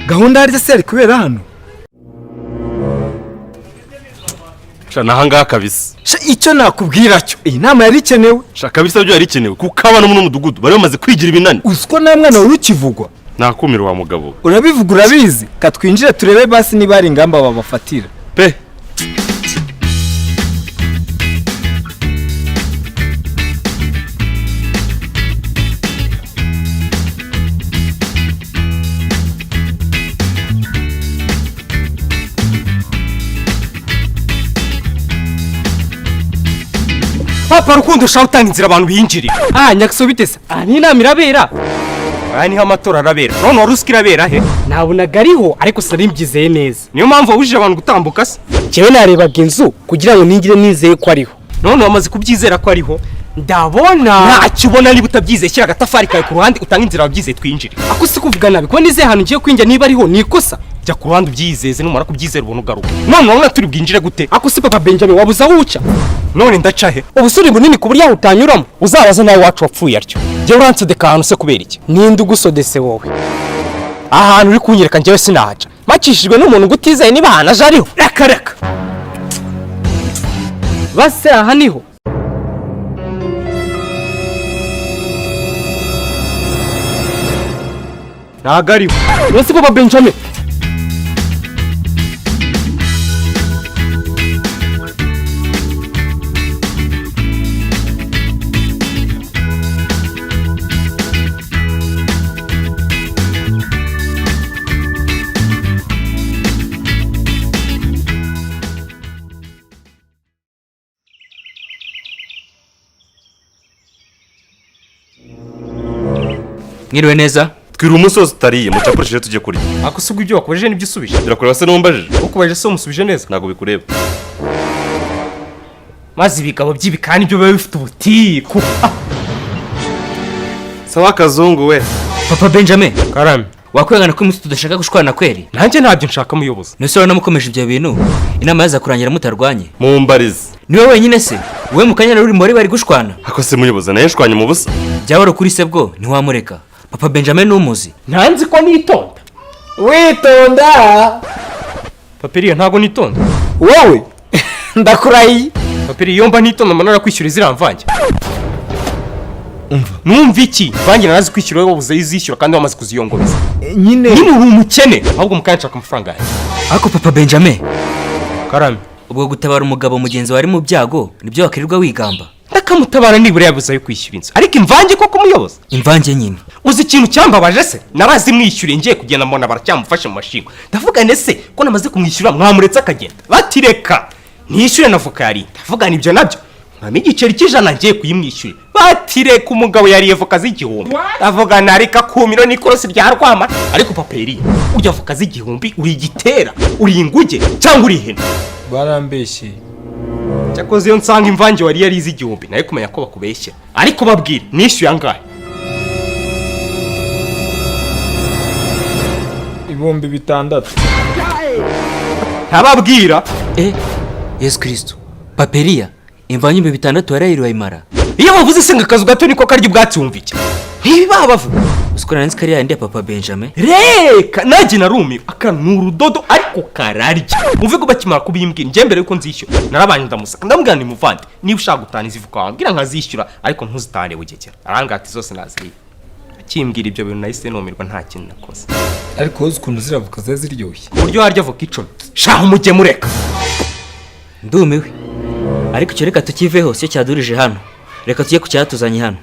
gahunda yaryo se ari kubera hano nahanga kabisa icyo nakubwira cyo iyi nama yari ikenewe kabisa byo yari ikenewe kuko abana mu mudugudu bari bamaze kwigira ibinani uziko nta mwana wari ukivugwa nakumira wa mugabo urabivuga urabizi katwinjire turebe basi niba ari ingamba babafatira pe papa rukundo ushaka utanga inzira abantu binjirira NYAXO bitese ni inama irabera niho amatora arabera none wari uzi ko irabera he nabonaga ariho ariko sinari mbyizeye neza niyo mpamvu wabujije abantu gutambuka se njyewe narebaga inzu kugira ngo ningire nizeye ko ariho none wamaze kubyizera ko ariho ndabona ntacyo ubona niba utabyizeye shyira agatafari kawe ku ruhande utanga inzira wabyizeye twinjire ako si kuvuga nabi kuko nizeye ahantu ngiye kwinjira niba ariho ni ikosa jya ku ruhande ubyizeze numara kubyizera ubona ugaruka none urabona turi bwinjire gute ako si papa Benjamin wabuze aho uca none ndaca he ubusuri bunini ku buryo utanyuramo uzabaza nawe wacu wapfuye atyo njyewe uransodeka ahantu se kubera iki ninde ugusodese wowe ahantu uri kunyereka njyewe sinahaca macishijwe n'umuntu ngutizeye niba ahantu aje ariho reka base aha niho ntago ariho ese papa Benjamin Mwiriwe neza twira umusozi utariye mucapurishe tujye kurya ako si ibyo wakomeje nibyo usubije birakureba se numbajije ukubaje se umusubije neza ntago bikureba maze ibigabo by'ibikani byo biba bifite ubutiku sawa kazungu we Papa Benjamin karame wakwegana ko umunsi tudashaka gushwana kweri nanjye ntabyo nshaka muyobozi nese urabona mukomeje ibyo bintu inama yaza kurangira mutarwanye mumbarize niwe wenyine se wowe mu kanya ruri muri bari gushwana ako se muyobozi naye shwanye mu busa byabaro kuri se bwo ntiwamureka Papa Benjamin n'umuzi ntanzi ko nitonda witonda papiriyo ntago nitonda wowe ndakurahiye papiriyo mba nitonda manara kwishyura iziramvange numva iki vange narazi kwishyura wowe wabuze izishyura kandi wamaze kuziyongobeza nyine uri umukene ahubwo mukanya nshaka amafaranga yanjye ariko Papa Benjamin karame ubwo gutabara umugabo mugenzi wari mu byago nibyo wakirirwa wigamba ndakamutabara nibura yabuze ayo kwishyura inzu ariko imvange koko muyobozi imvange nyine uzi ikintu cyambabaje se narazi mwishyuriye ngiye kugenda mbona baracyamufashe mu mashinga ndavuga nese ko namaze kumwishyura mwamuretse akagenda batireka ntishyure na voka yari ndavuga ibyo nabyo nkama igiceri cy'ijana ngiye kuyimwishyura batireka umugabo yariye voka z'igihumbi ndavuga nareka kumiro n'ikorosi rya rwama ariko paperi urya voka z'igihumbi uri igitera uri inguge cyangwa uri ihene barambeshye cyakoze iyo nsanga imvange wari yari iz'igihumbi nayo kumenya ko bakubeshya ariko babwire nishyuye angahe ibihumbi 600 ntababwira Yesu Kristo Paperia imvange 600 yarayiriwe imara iyo bavuze se ngo akazu gato niko karya ubwatsi wumva iki ntibi babavuga usikora nzi kariya ndi Papa Benjamin reka naje narumi akanura udodo ariko kararya muve ko bakimara kubimbwira nje mbere yuko nzishyura narabanye ndamusaka ndamubwira ni muvandi niba ushaka gutana izivuka wambwira nkazishyura ariko ntuzitane bugekera arangati zose naziriye akimbwira ibyo bintu nahise numirwa nta kintu nakoze ariko uzi ukuntu ziravuka ziryoshye uburyo harya voka 10 shaho mujye mureka ndumiwe ariko icyo reka tukiveho cyo cyadurije hano reka tujye ku cyatuzanye hano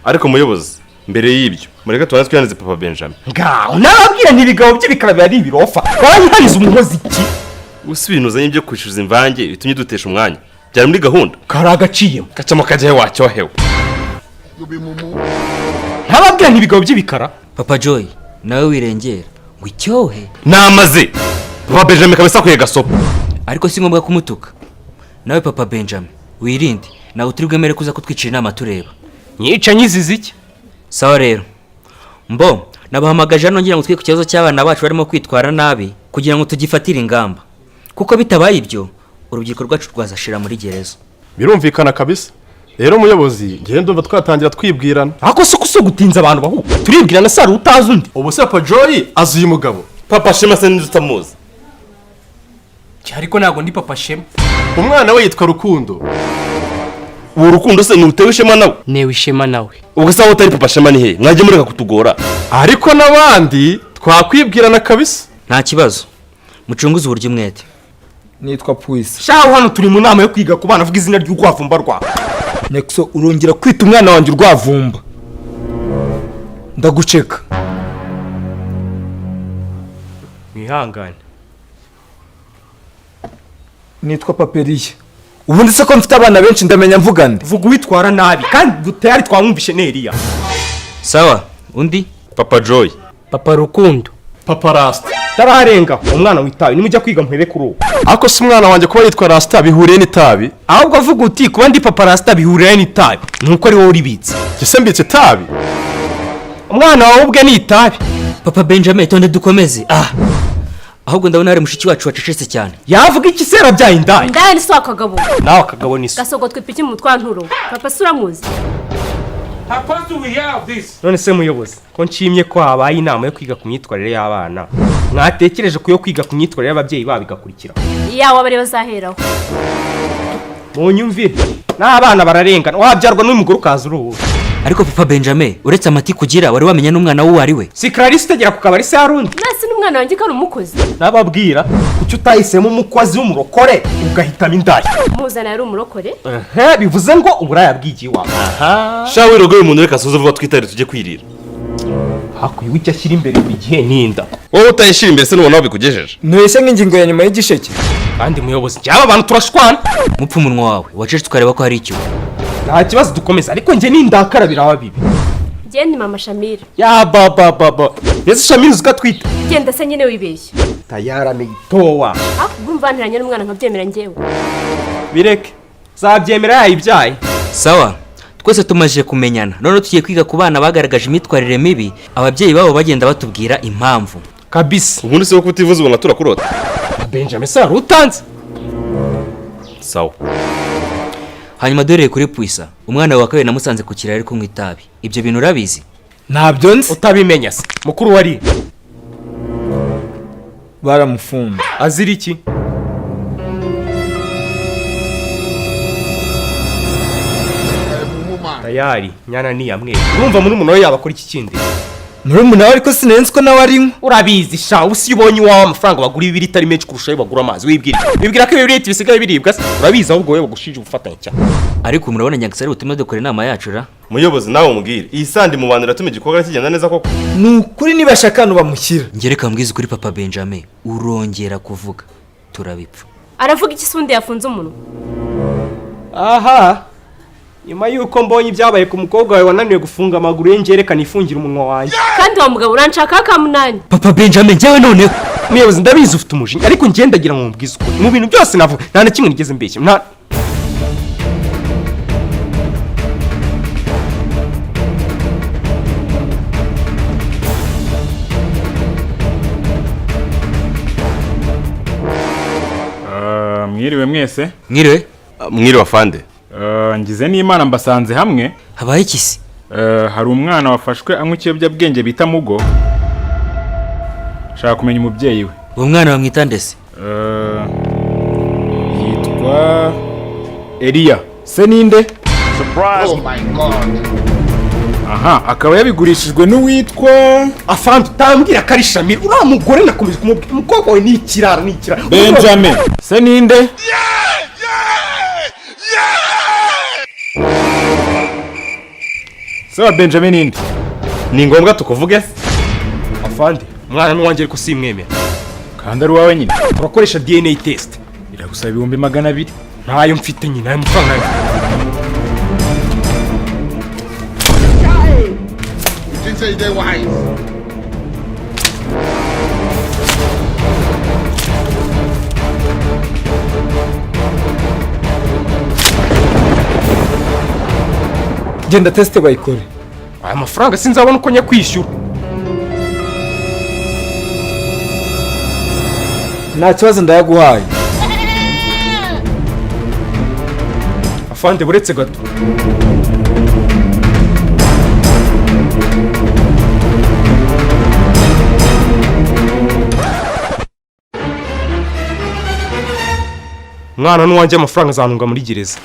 ariko muyobozi mbere y'ibyo mureka tubanze twiyanize Papa Benjamin ngaho nababwira n'ibigabo by'ibikara bya ibirofa baranyihaniza umuhozi iki usi ibintu uzanye byo kwishyuza imvange bitumye dutesha umwanya byari muri gahunda karagaciyemo gacamo kajyahe wacyohewe ntababwira n'ibigabo by'ibikara Papa Joy nawe wirengera ngo icyohe namaze Papa Benjamin kabisa kuye gasopo ariko si ngombwa kumutuka nawe Papa Benjamin wirinde nawe turi bwemere kuza kutwicira inama tureba nyica nyizize iki sawa rero mbo nabahamagaje hano ngira ngo twe ku kibazo cy'abana bacu barimo kwitwara nabi kugira ngo tugifatire ingamba kuko bitabaye ibyo urubyiruko rwacu rwazashira muri gereza birumvikana kabisa rero muyobozi ngiye ndumva twatangira twibwirana ako se gutinza abantu bahu turibwirana sari utazi undi ubu se Papa Joy azuye umugabo papa Shema se ninde utamuzi? ariko ntabwo ndi papa Shema. umwana we yitwa Rukundo. Uwo Rukundo se nutewe ishema nawe? Newe ishema nawe. Ubwo se utari papa Shema ni he? Mwaje mureka kutugora. ariko n'abandi twakwibwirana kabisa. nta kibazo mucunguze uburyo umwete. nitwa Puisi. Shaho hano turi mu nama yo kwiga ku bana avuga izina ry'urwavumba rwa. NYAXO urongera kwita umwana wanjye urwavumba. Ndaguceka. Mwihangane. Nitwa Paperiya. Ubundi se ko mfite abana benshi ndamenya mvuga nde? Vuga witwara nabi kandi dutayari twamwumvishe neriya. Sawa undi Papa Joy. Papa Rukundo. Papa Rasta. Tararenga umwana witaye nimujya kwiga mpebe kuri uwo. Ako si umwana wanjye kuba yitwa Rasta bihuriye n'itabi. Ahubwo avuga uti kuba ndi papa Rasta bihuriye n'itabi. Nuko ari wowe uribitse. Gise mbitse itabi. Umwana wawe ubwe ni itabi. Papa Benjamin tonde dukomeze. Ahubwo ndabona hari mushiki wacu wacecetse cyane. Yavuga iki sera bya indaya? Indaya ni so akagabo. Nawe akagabo ni so. Gasogotwe ipiki mu twanturo. Papa suramuzi. None se muyobozi ko nshimye ko habaye inama yo kwiga ku myitwarire y'abana. Mwatekereje ko yo kwiga ku myitwarire y'ababyeyi babo igakurikira. Yawe abari bazaheraho. Munyumvire. N'abana bararengana. Wabyarwa n'umugore ukaza uruhu. Ariko Papa Benjamin uretse amati kugira wari wamenya n'umwana wo ari we. Si Clarisse tegera ku kabari se yarundi. Nasi n'umwana wanjye ko ari umukozi. Nababwira kuki utahisemo umukozi w'umurokore ugahitamo indaya. Muzana yari umurokore. Bivuze ngo uburaya bwigiye iwawe. Shawe rogoye umuntu reka soze vuba twitare tujye kwirira. Hakwiye icyo ashyira imbere ku gihe ninda. Wowe utayishira imbere se n'ubona bikugejeje. Ntwese nk'ingingo ya nyuma y'igisheke. Kandi muyobozi cyaba abantu turashwana. Mupfu umunwa wawe wacece tukareba ko hari icyo. Nta kibazo dukomeza ariko njye nindakarabira ababibi. Njye ni mama Shamira. Ya baba. Yesu Shamira uzgatwita. Genda se nyine wibeshye. Tayara meitowa. Bumvaniranye n'umwana nkabyemera njyewe. Bireke. Zabyemera yayibyaye. Sawa. Twese tumaje kumenyana. None tugiye kwiga ku bana bagaragaje imitwarire mibi, ababyeyi babo bagenda batubwira impamvu. Kabisa. Ubundi se ko kutivuza ubona turakurota. Benjamin Sara utanze. Sawa. Hanyuma dore kuri Puisa, umwana wa kabiri namusanze ku kirari kunywa itabi. Ibyo bintu urabizi? Ntabyo nzi. Utabimenya se. Mukuru wari. Baramufunga. Azira iki? Tayari, nyana ni yamwe. Urumva muri umuntu yaba akora iki kindi? Murumuna we ariko sinenzi ko nawe arinywa. Urabizi sha usi ubonye iwawe amafaranga bagura ibiri itari menshi kurusha ayo bagura amazi wibwira. Wibwira ko ibiri bisigaye biribwa se. Urabizi ahubwo wewe bagushije ubufatanye cyane. Ariko murabona NYAXO ari utumwe dukora inama yacu ra. Muyobozi nawe umubwire. Iyi sandi mu bantu ratuma igikorwa kigenda neza koko. Nukuri nibashakano bamushyira. Ngereka mbwiza kuri Papa Benjamin, urongera kuvuga. Turabipfa. Aravuga iki sundi yafunze umuntu? Aha. Nyuma yuko mbonye ibyabaye ku mukobwa wawe wananiwe gufunga amaguru ye ngerekana ifungira umunwa wanjye. Kandi wa mugabo uranshaka kamunani. Papa Benjamin njyewe noneho. Muyobozi ndabizi ufite umujinya ariko ngendagira ngo mbwize ukuri. Mu bintu byose navuga nta na kimwe nigeze mbeshya. Mwiriwe mwese. Mwiriwe. Mwiriwe afande. Ngize n'Imana mbasanze hamwe. Habaye iki se? Hari umwana wafashwe anywa ikiyobyabwenge bita mugo. Shaka kumenya umubyeyi we. Uwo mwana bamwita ndese? Yitwa Elia. Se ninde? Surprise! Oh my God! Aha, akaba yabigurishijwe n'uwitwa Afande utambwira ko ari Shamira. Uriya mugore nakomeje kumubwira umukobwa wawe ni ikirara. Benjamin. Se ninde? Sawa Benjamin ninde? Ni ngombwa tukuvuge se? Afande umwana n'uwanjye ariko simwemera. Kandi ari wawe nyine. Turakoresha DNA test. Biragusaba 200,000. Ntayo mfite nyine ayo mafaranga. You think say they wise? Genda teste bayikore. Aya mafaranga sinzabona uko nyakwishyura. Nta kibazo ndayaguhaye. Afande buretse gato. umwana n'uwanjye amafaranga azanunga muri gereza.